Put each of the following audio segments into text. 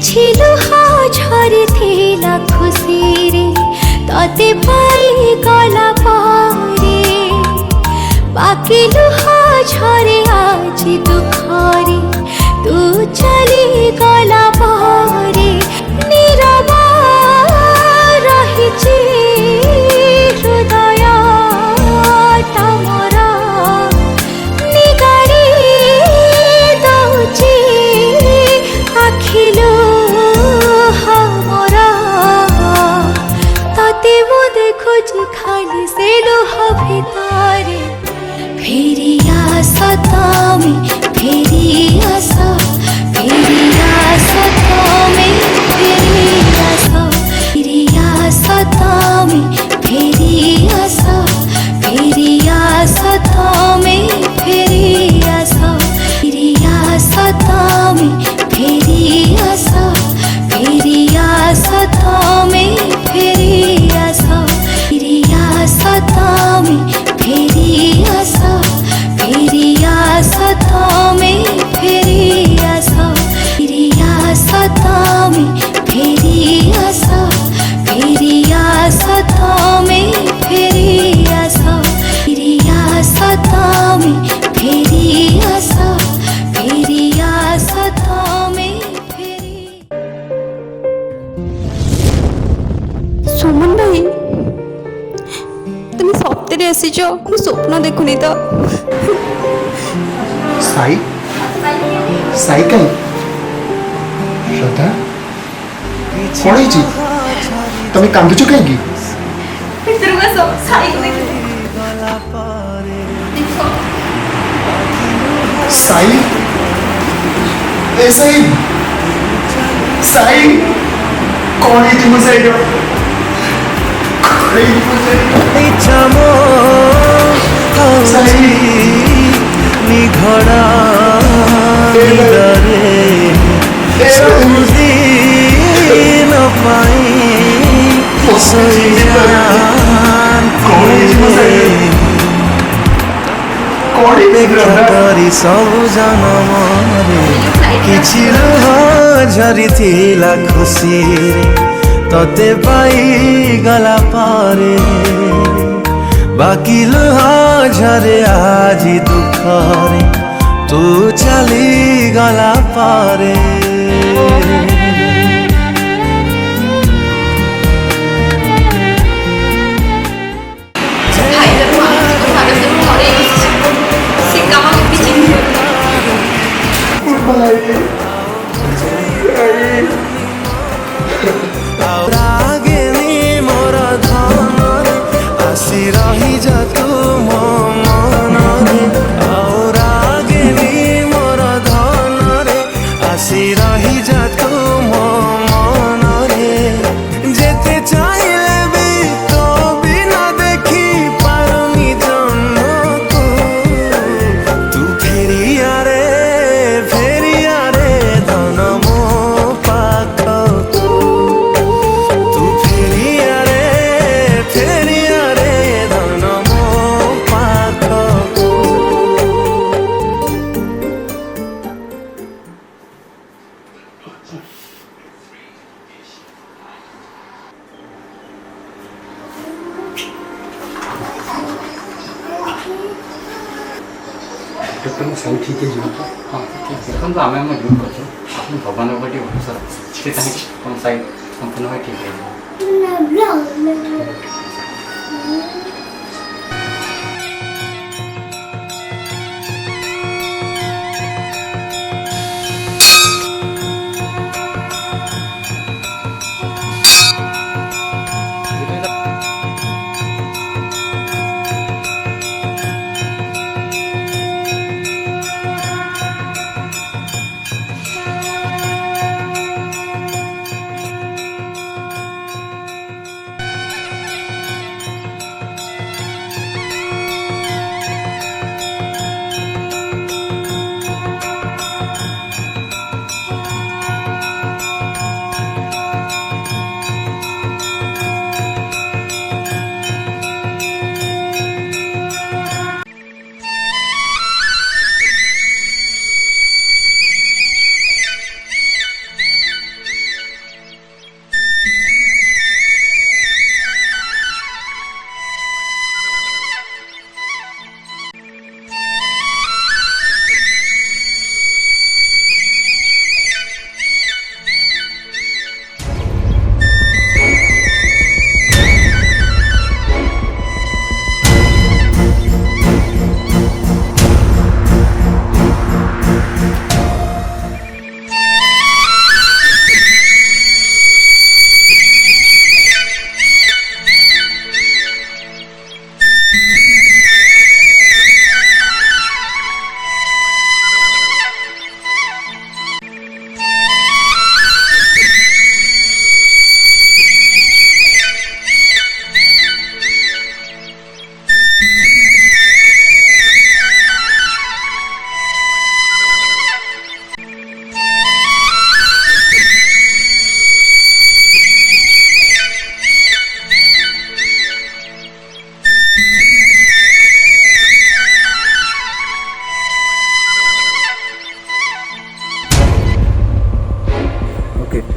କିଛି ଲୁହ ଝରିଥିଲା ଖୁସିରେ ତତେ ପାଇ ଗଲା ପରେ ବାକି ଲୁହ ଝରେ ଆଜି ଦୁଃଖରେ ତୁ ଚାଲି ଗଲା ପରେ ନୀରବ ରହିଛି ହୃଦୟଟା ମୋର ନିଗାଡ଼ି ଦଉଛି ଆଖିଲୁ ମୋର ତତେ ମୁଁ ଦେଖୁଛି ଖାଲି ସେ ଲୁହ ଭିତରେ ଫେରି ଆସ ତମେ ଫେରି ଆସ ତମେ ଫେରି ଆସ ତମେ ଫେରି ଆସ ତମେ ଫେରି ଆସ ତମେ ଫେରି ଆସ ତମେ ଫେରି ଆସ ତମେ ଫେରି ଆସ ତମେ ଫେରି ଆସ ତମେ ଫେରି ଆସ ତମେ ଫେରି ଆସ ତମେ ଫେରି ଆସ ତମେ ଫେରି। सुमन भाई तुम सप्तरे आसीच मु स्वप्न देखुनी तो साई साई कहीं श्रद्धा कौन है तुम्हें कांदुच कहीं साई ए साई साई कौन है तुम साई निघड़ा सबुदिन पाई करी सबु जनमरे किछि लुह झरिथिला खुशी तते पाई गला पारे बाकी लुह झरे आजी दुखरे तू चली गला पारे सब ठीक है जी हाँ ठीक है देखो आम आम ड्यूट कर भगवान भरोसा रखते तुम साइड संपूर्ण भाई ठीक है।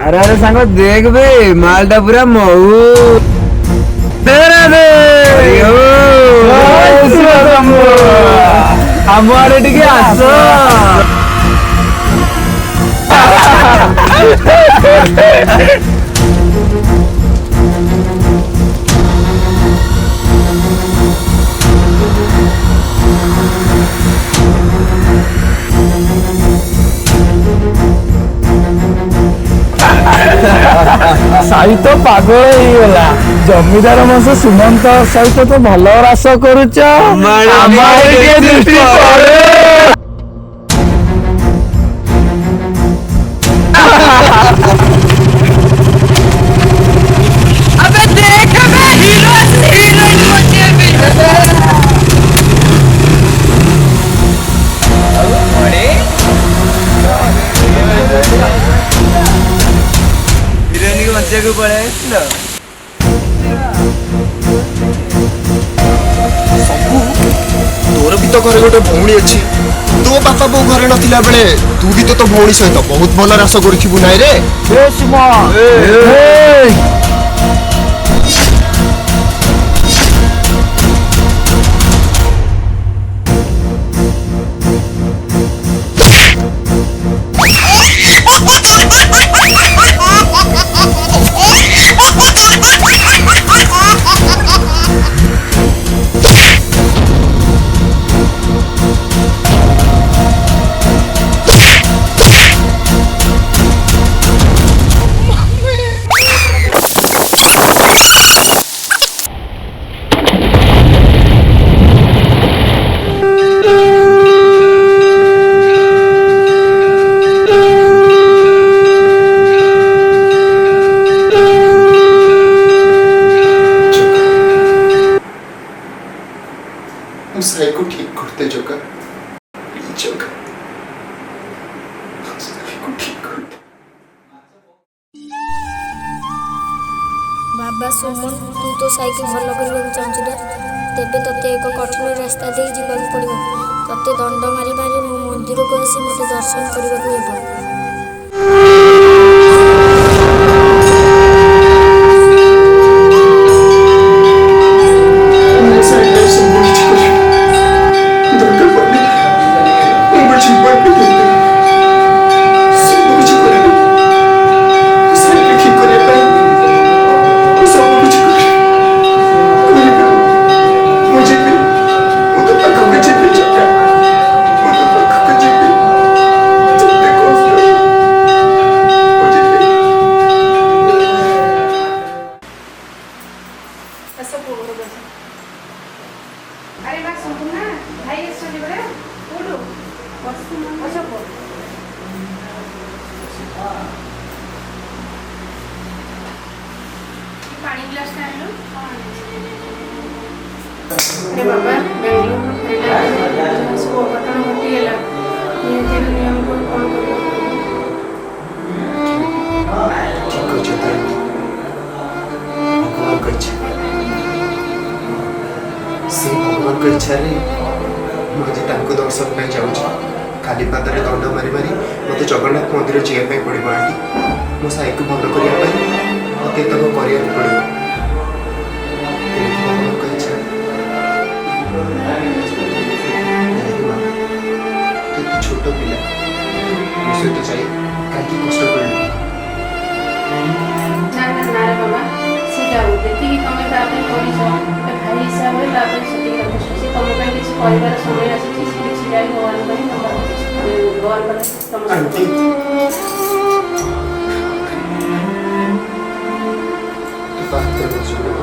अरे अरे सांग देख बे मालटा पूरा महू हम आड़े टिके आस साई तो पागल ହେଇଗଲା जमीदार मस सुमंत सहित तो भल रास करुच तोर भी तो घरे गोटे भौणी अच्छी तो बापा बो घरे नथिला बेले तू भी तो भौणी सहित बहुत भल रास करू नाई रे साई को ठीक करते जोकर जोकर साई को ठीक करते बाबा सुमन तू तो साई को भल करने चाहूँ ना तेबे तते एक कठिन रास्ता दे जावाक पड़ो तते दंड मारी मारी मो मंदिर को आसी मत दर्शन करने को अरे बात सुन ना भाई चली बड़े उठो बस पानी ग्लास ना लो अरे बाबा बेंगलुरु में फेला सो घटना घटी गेला ये जेल नियम को कौन करियो ठीक अछि भगवान कछ से भगवान को इच्छा रे मुझे तांको दर्शन पे जाऊँ खाली पादरे दंड मारी मारी मत जगन्नाथ मंदिर जीवा पे पड़ो आंटी मो साई को भल करने मत तक करिया पड़ो भगवान को इच्छा तो छोट पिला सहित जाए कहीं कष्ट कर ना रे बाबा से जाऊ देखी तुम तापे करिसो भाई हिसाब रे तापे सती करिसो से तुम पे किछ परिवार समय आसी किछ जाई भगवान पे तुम भगवान पर तुम आंटी तो बात कर सुनो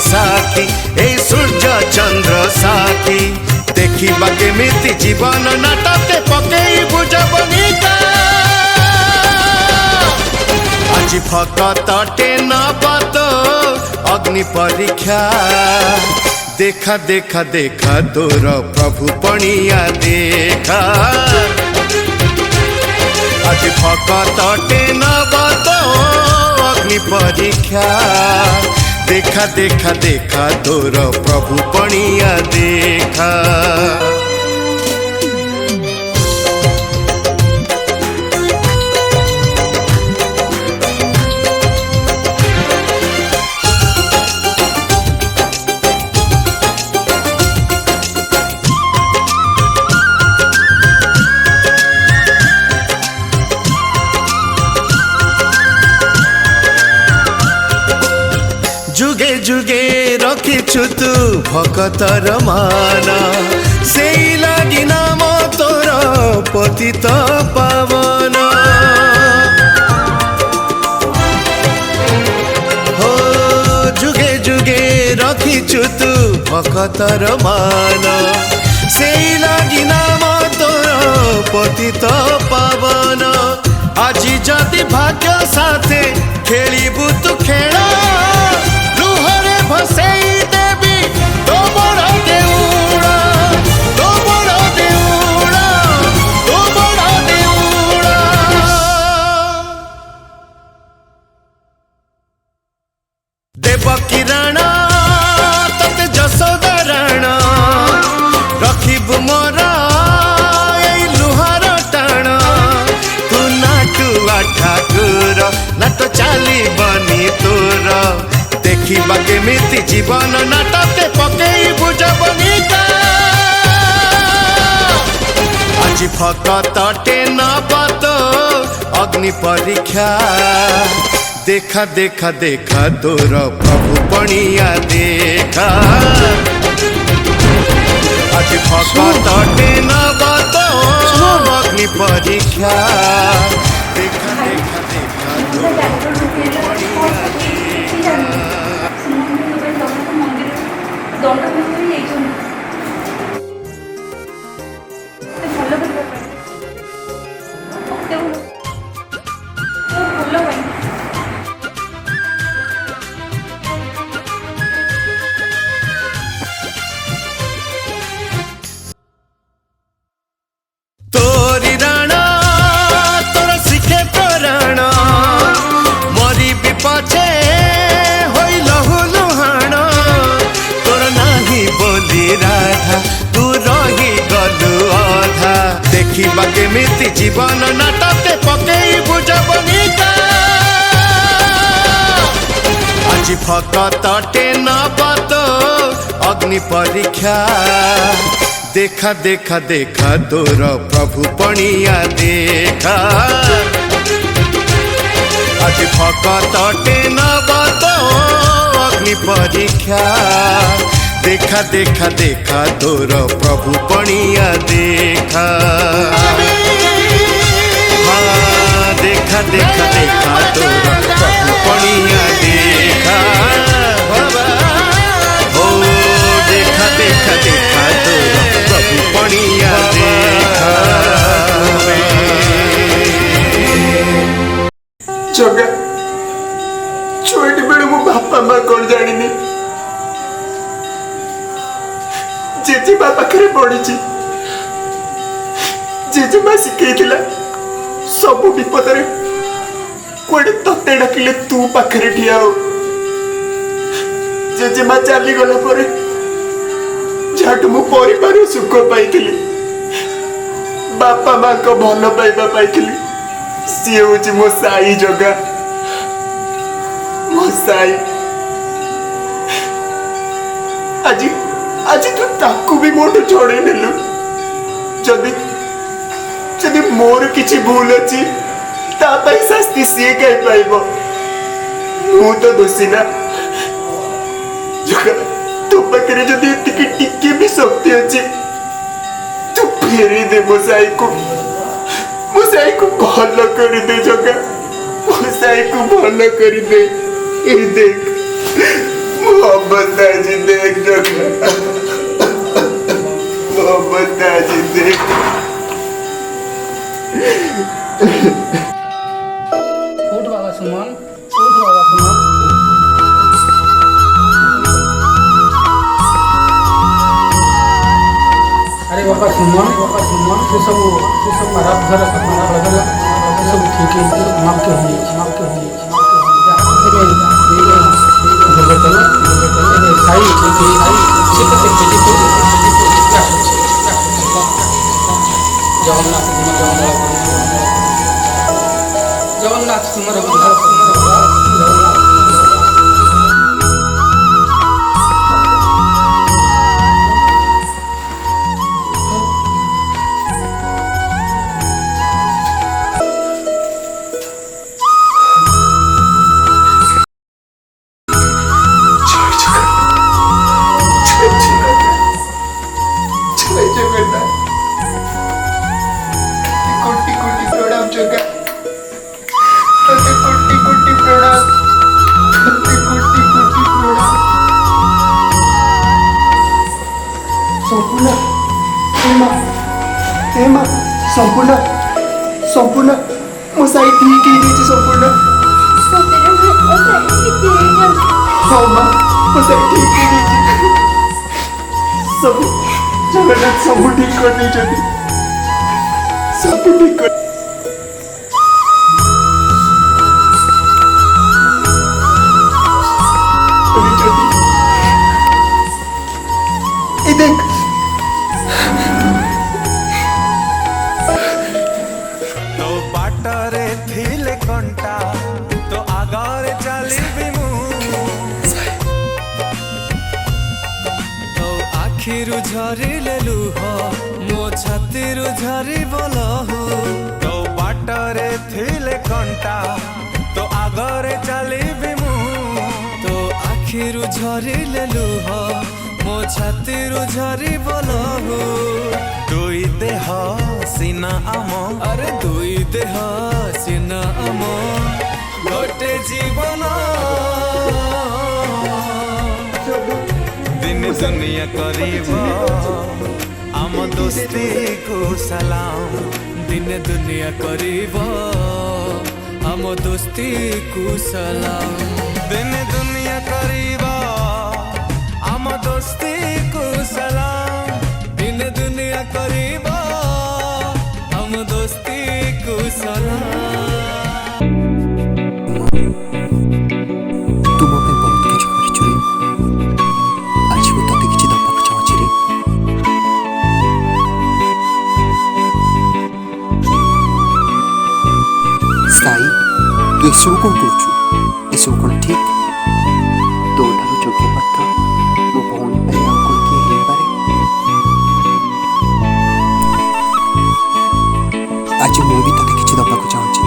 साथी ए सूर्य चंद्र साथी देखिबा केमिति जीवन नाटके पकेई बुझबनिका आज फकतटे नबत अग्नि परीक्षा देखा देखा देखा तोर प्रभु पणिया देखा आज फकतटे नबत अग्नि परीक्षा देखा देखा देखा तोर प्रभु पणिया देखा जुगे जुगे रखिछु तू भकतर मान से लगी नाम तोर पतित पावन हो जुगे जुगे रखिछु तू भकतर मान से लगी नाम तोर पतित पावन आज जदि भाग्य साथे खेलिबु तू खेल भसई देवी तो बड़ा देउड़ा तो बड़ा देउड़ा तो बड़ा देउड़ा देवकी राणा तते जसोदा राणा रखिबु मोरा एई लुहार टाणा तू नाटुआ ठाकुर नाट चाली बनी तोर देखिबा केमिति जीवन नाटके पकेई बुझबनिका आज फकतटे नबत अग्नि परीक्षा देखा देखा देखा तोर प्रभु पणिया देखा आज फकतटे नबत अग्नि परीक्षा देखा देखा देखा तोर प्रभु पणिया देखा तोरी राणा तोर शिखे प्राण मरी विपछे होई लहु लुहाण तोर नाही बोली राधा तू रही गलु अधा देखिबा केमिति जीवन नाटके पकेई बुझबनिका आज फकतटे नबत अग्नि परीक्षा देखा देखा देखा तोर प्रभु पणिया देखा आज फकतटे नबत अग्नि परीक्षा देखा देखा देखा तोर प्रभु पणिया देखा हाँ देखा देखा देखा तोर प्रभु पणिया देखा ओ देखा देखा देखा तोर प्रभु पणिया देखा जगा छोटी बेले मो बापा माँ कौन जानी जेजेमा पाखे पड़ी जेजेमा शिखला सब विपद कौटे तते डाकिले तू पाखे ठिया हो जेजेमा चली गला पर झाटू मो परिवार सुख पाई बापा माँ को भल पाइबा पाई सी हूँ मो साई जगा मो साई आज आज तू ताकू भी मोटू छड़े नेलु जदि जदि मोर किछि भूल अछि ता पई शास्ति सी कहि पाइबो मु तो दोषी ना जगा तू पाखे जदि टिके भी शक्ति अच्छी तू फेरी दे मोसाई को भल कर दे जगा मोसाई को भल कर दे ए देख मोहब्बत आज देख जगह, मोहब्बत आज देख। उठ बाबा सुमन, उठ बाबा सुमन। अरे बाबा सुमन, से सब खराब घर से सब ठीक है, माफ के हुई, माफ के हुई, साई जगन्नाथ तुम्हारा कोटि कोटि प्रणाम जगह, तोते कोटि कोटि प्रणाम, तोते कोटि कोटि प्रणाम। संपूर्ण हेमा संपूर्ण संपूर्ण मो साई ठीक ही नहीं संपूर्ण। हाँ माँ मो साई ठीक ही नहीं, सब जगन्नाथ सब ठीक कर नहीं, सब ठीक कर। देख तो बाटरे थिले कंटा तो आगरे चलिबी मु तो आखिरु झरिले लुह मो छातिरु झरि बोलहु तो बाटरे थिले कंटा तो आगरे चलिबी मु तो आखिरु झरिले लुह मो छातिरु झरि बोलहु दुई देह सिना आम अरे दुई देह सिना आम गोटे जीवन दिन दुनिया करीब आम दोस्ती को सलाम दिन दुनिया करीब आम दोस्ती को सलाम दिन दुनिया करीब आम दोस्ती को सलाम दिन दुनिया करीब आम दोस्ती को सलाम। तुम पे बहुत किछु करिछु रे, आज को तते किछि दबाक चाहछि रे। साई तू एसबु कौन करुछु, एसबु कौन ठीक? तो ठारू जोग्य पात्र मो भौणी पे आउ कौन किए हेई पारे? आज मु भी तते किछि दबाक चाहछि,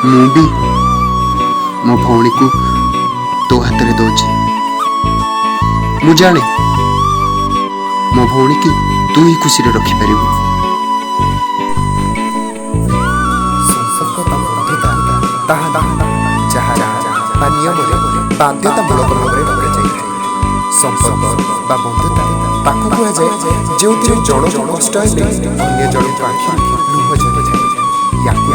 मु भी मो भौणी को तो हाथ रे दोछि। मु जाने मो भौणी की तू ही खुशी रे रखि परिबु। ବା ନିୟମରେ ବାଧ୍ୟତାମୂଳକ ଭାବରେ ରଖାଯାଇଥାଏ। ସମ୍ପର୍କ ବା ବନ୍ଧୁତା ତାକୁ କୁହାଯାଏ ଯେଉଁଥିରେ ଜଣକୁ କଷ୍ଟ ହେଲେ ଅନ୍ୟ ଜଣଙ୍କ ଆଖିରୁ ଲୁହ ଝରିଯାଏ। ୟାକୁ